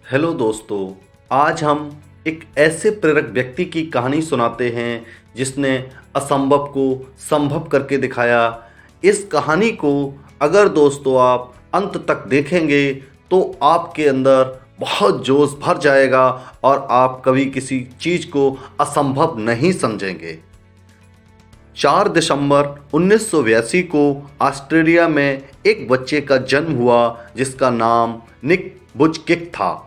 Hello दोस्तों, आज हम एक ऐसे प्रेरक व्यक्ति की कहानी सुनाते हैं जिसने असंभव को संभव करके दिखाया। इस कहानी को अगर दोस्तों आप अंत तक देखेंगे तो आपके अंदर बहुत जोश भर जाएगा और आप कभी किसी चीज़ को असंभव नहीं समझेंगे। 4 दिसंबर 1982 को ऑस्ट्रेलिया में एक बच्चे का जन्म हुआ जिसका नाम निक वुजकिक था।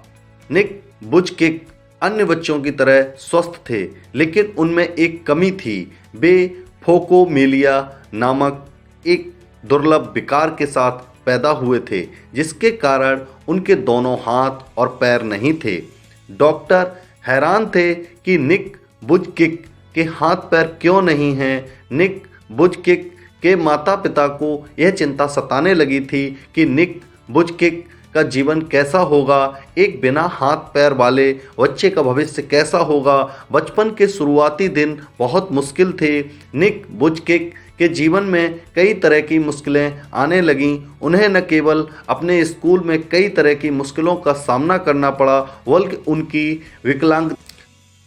निक वुजकिक अन्य बच्चों की तरह स्वस्थ थे, लेकिन उनमें एक कमी थी। वे फोकोमेलिया नामक एक दुर्लभ विकार के साथ पैदा हुए थे, जिसके कारण उनके दोनों हाथ और पैर नहीं थे। डॉक्टर हैरान थे कि निक वुजकिक के हाथ पैर क्यों नहीं हैं। निक वुजकिक के माता पिता को यह चिंता सताने लगी थी कि निक वुजकिक का जीवन कैसा होगा, एक बिना हाथ पैर वाले बच्चे का भविष्य कैसा होगा। बचपन के शुरुआती दिन बहुत मुश्किल थे। निक वुजकिक के जीवन में कई तरह की मुश्किलें आने लगीं। उन्हें न केवल अपने स्कूल में कई तरह की मुश्किलों का सामना करना पड़ा, बल्कि उनकी विकलांग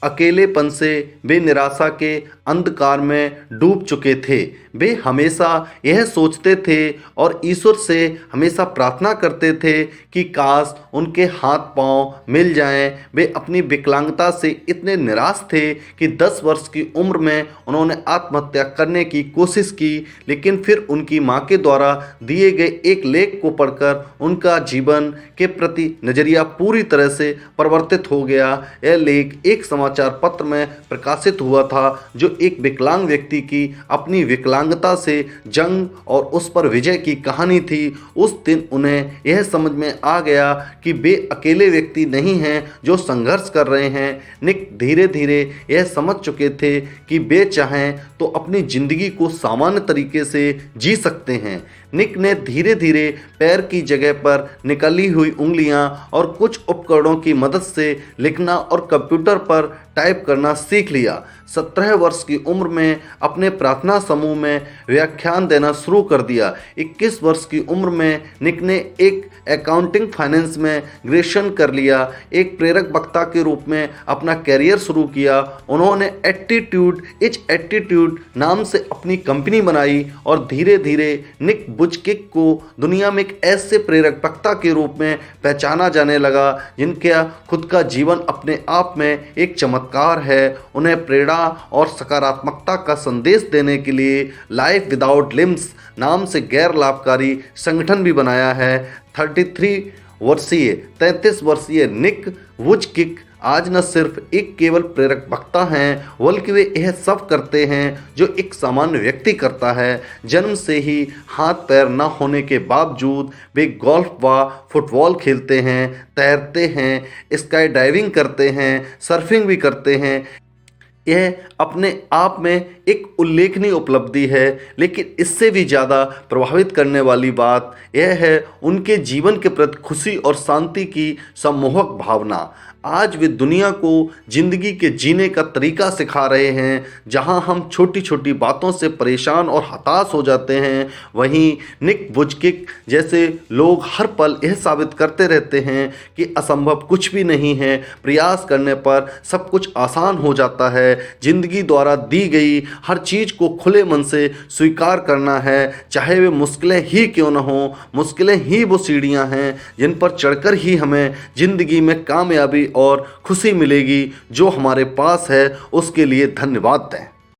अकेलेपन से वे निराशा के अंधकार में डूब चुके थे। वे हमेशा यह सोचते थे और ईश्वर से हमेशा प्रार्थना करते थे कि काश उनके हाथ पांव मिल जाएं। वे अपनी विकलांगता से इतने निराश थे कि 10 वर्ष की उम्र में उन्होंने आत्महत्या करने की कोशिश की, लेकिन फिर उनकी मां के द्वारा दिए गए एक लेख को पढ़कर उनका जीवन के प्रति नज़रिया पूरी तरह से परिवर्तित हो गया। यह लेख एक समाचार पत्र में प्रकाशित हुआ था, जो एक विकलांग व्यक्ति की अपनी विकलांगता से जंग और उस पर विजय की कहानी थी। उस दिन उन्हें यह समझ में आ गया कि वे अकेले व्यक्ति नहीं हैं जो संघर्ष कर रहे हैं। निक धीरे धीरे यह समझ चुके थे कि वे चाहें तो अपनी जिंदगी को सामान्य तरीके से जी सकते हैं। निक ने धीरे धीरे पैर की जगह पर निकली हुई उंगलियां और कुछ उपकरणों की मदद से लिखना और कंप्यूटर पर टाइप करना सीख लिया। 17 वर्ष की उम्र में अपने प्रार्थना समूह में व्याख्यान देना शुरू कर दिया। 21 वर्ष की उम्र में निक ने एक अकाउंटिंग फाइनेंस में ग्रेजुएशन कर लिया। एक प्रेरक वक्ता के रूप में अपना कैरियर शुरू किया। उन्होंने एटीट्यूड नाम से अपनी कंपनी बनाई और धीरे धीरे निक वुजकिक को दुनिया में एक ऐसे प्रेरक वक्ता के रूप में पहचाना जाने लगा जिनका खुद का जीवन अपने आप में एक चमत्कार है। उन्हें प्रेरणा और सकारात्मकता का संदेश देने के लिए लाइफ विदाउट लिम्स नाम से गैर लाभकारी संगठन भी बनाया है। 33 वर्षीय निक वुजकिक आज न सिर्फ एक केवल प्रेरक वक्ता हैं, बल्कि वे यह सब करते हैं जो एक सामान्य व्यक्ति करता है। जन्म से ही हाथ पैर न होने के बावजूद वे गोल्फ व फुटबॉल खेलते हैं, तैरते हैं, स्काई डाइविंग करते हैं, सर्फिंग भी करते हैं। यह अपने आप में एक उल्लेखनीय उपलब्धि है, लेकिन इससे भी ज़्यादा प्रभावित करने वाली बात यह है उनके जीवन के प्रति खुशी और शांति की सम्मोहक भावना। आज वे दुनिया को जिंदगी के जीने का तरीका सिखा रहे हैं। जहां हम छोटी छोटी बातों से परेशान और हताश हो जाते हैं, वहीं निक वुजकिक जैसे लोग हर पल यह साबित करते रहते हैं कि असंभव कुछ भी नहीं है। प्रयास करने पर सब कुछ आसान हो जाता है। जिंदगी द्वारा दी गई हर चीज़ को खुले मन से स्वीकार करना है, चाहे वे मुश्किलें ही क्यों न हों। मुश्किलें ही वो सीढ़ियां हैं जिन पर चढ़कर ही हमें जिंदगी में कामयाबी और खुशी मिलेगी। जो हमारे पास है उसके लिए धन्यवाद दें।